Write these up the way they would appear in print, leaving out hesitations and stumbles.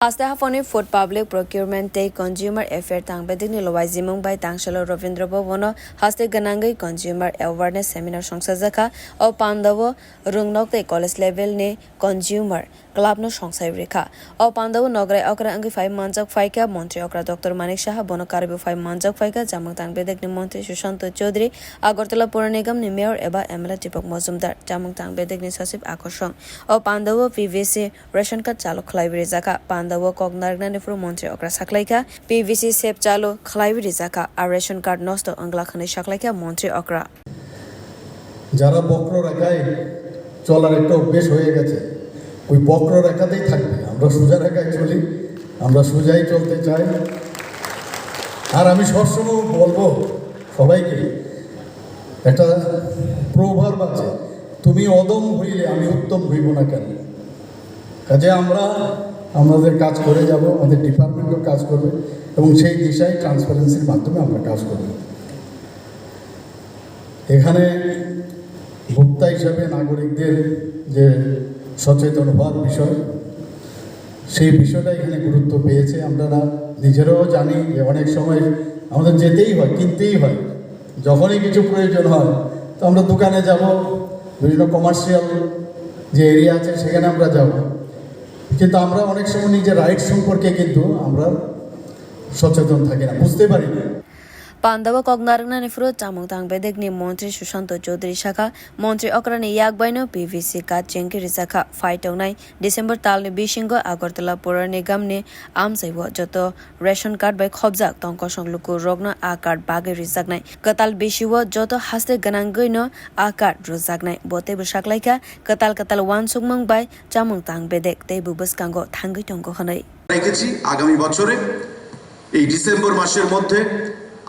Hastahafoni Food Public Procurement Day Consumer Affair tangbedek ni lowai Chamwng by Tangshalo Ravindra Bhavono haste ganangai Consumer Awareness Seminar songsajaka o Pandawo Rungnokte College Level ni Consumer Club no songsai rwkha o Pandawo Nograi okra angi 5 manjak phaika Montri okra Dr. Manik Saha bono karbi 5 manjak phaika Chamwng tangbedek ni Montri Sushant Chaudhary Agartala Pura Nigam ni Mayor eba MLA Deepak Majumdar Chamwng tangbedek ni Sasib Akorsong o Pandawo PVC ration card chalo khlai rijaka Pandawo Kognargna ni Montri okra saklaika PVC sep chalo khlai rijaka a ration card nosto angla khani saklaika Montri okra যারা বক্র রেখায় চলার একটা অভ্যেস হয়ে গেছে ওই বক্র রেখাতেই থাকবে আমরা সোজা রেখায় চলি আমরা সোজাই চলতে চাই আর আমি সবসময় বলবো সবাইকে একটা প্রভাব আছে তুমি অদম হইলে আমি উত্তম হইব না কেন কাজে আমরা আমাদের কাজ করে যাব আমাদের ডিপার্টমেন্টও কাজ করবে এবং সেই দিশায় ট্রান্সপারেন্সির মাধ্যমে আমরা কাজ করব এখানে ভোক্তা হিসাবে নাগরিকদের যে সচেতন হওয়ার বিষয় সেই বিষয়টা এখানে গুরুত্ব পেয়েছে আমরা নিজেরাও জানি যে অনেক সময় আমাদের যেতেই হয় কিনতেই হয় যখনই কিছু প্রয়োজন হয় তো আমরা দোকানে যাব বিভিন্ন কমার্শিয়াল যে এরিয়া আছে সেখানে আমরা যাব কিন্তু আমরা অনেক সময় নিজের রাইট সম্পর্কে কিন্তু আমরা সচেতন থাকি না বুঝতে পারি না Pandawo Kognargna ni Chamwng tangbedek ni Montri Sushant Chaudhary Shaka Montri okra ni yakbaino PVC ka chengwi rijaka faitongnai December tal ni Bishingo Agartala Pura Nigam ni amsaibo joto ration card by khobjak tongkosong luku rogno a card bage rijaknai katal bishiwo joto haste ganangoino a card rujaknai bote busaklaika katal wan sukmung by Chamwng tangbedek teibu buskango thangui tongko hanai রেখেছি আগামী বছরে এই December মাসের মধ্যে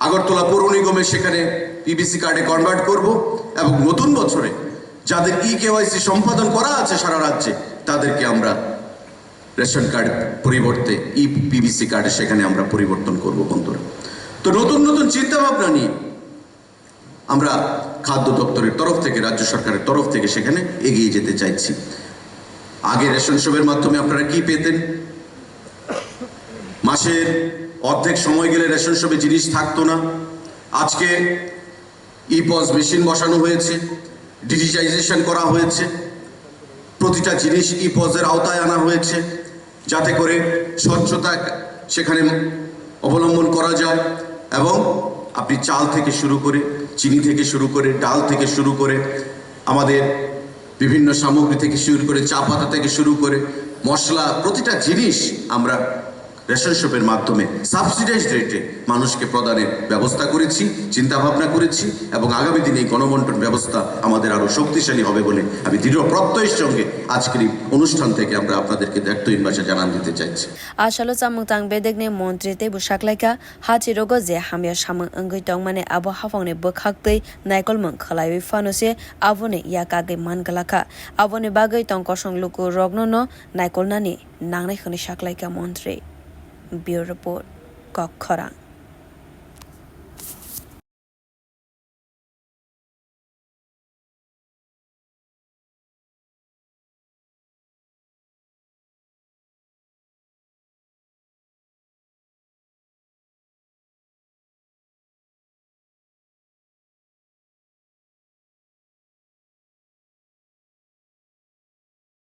আগরতলা পৌর নিগমে সেখানে PVC কার্ডে কনভার্ট করব এবং নতুন বছরে যাদের কেওয়াইসি সম্পাদন করা আছে সারা রাজ্যে তাদেরকে আমরা রেশন কার্ড পরিবর্তে পিভিসি কার্ডে সেখানে আমরা পরিবর্তন করব বন্ধুরা তো নতুন চিন্তা ভাবনা নিয়ে আমরা খাদ্য দপ্তরের তরফ থেকে রাজ্য সরকারের তরফ থেকে সেখানে এগিয়ে যেতে চাইছি আগে রেশন শপের মাধ্যমে আপনারা কি পেতেন মাসের অর্ধেক সময় গেলে রেশন শপে জিনিস থাকতো না আজকে ইপস মেশিন বসানো হয়েছে ডিজিটাইজেশন করা হয়েছে প্রতিটা জিনিস ইপসের আওতায় আনা হয়েছে যাতে করে স্বচ্ছতা সেখানে অবলম্বন করা যায় এবং আপনি চাল থেকে শুরু করে চিনি থেকে শুরু করে ডাল থেকে শুরু করে আমাদের বিভিন্ন সামগ্রী থেকে শুরু করে চা পাতা থেকে শুরু করে মশলা প্রতিটা জিনিস আমরা রেশন শপের মাধ্যমে সাবসিডাইজড রেটে মানুষকে প্রদানের ব্যবস্থা করেছি চিন্তা ভাবনা করেছি এবং আগামী দিনে এই গণবন্টন ব্যবস্থা আমাদের আরো শক্তিশালী হবে বলে আমি দৃঢ় প্রত্যয়ের সঙ্গে আজকের এই অনুষ্ঠান থেকে আমরা আপনাদেরকে দায়িত্বহীন ভাষা জানান দিতে চাইছি আসলে Chamwng tangbedek ni Montri teibu saklaika hachirogo je hamya Chamwng angui tongmane abo hafangni bwkhaktwi naikolmung khlaiwi fanose aboni yakage mangalaka aboni bagai tongkosong luku rogno no naikolnani nangnai khani saklaika Montri Bureau Report Bwkhaktwi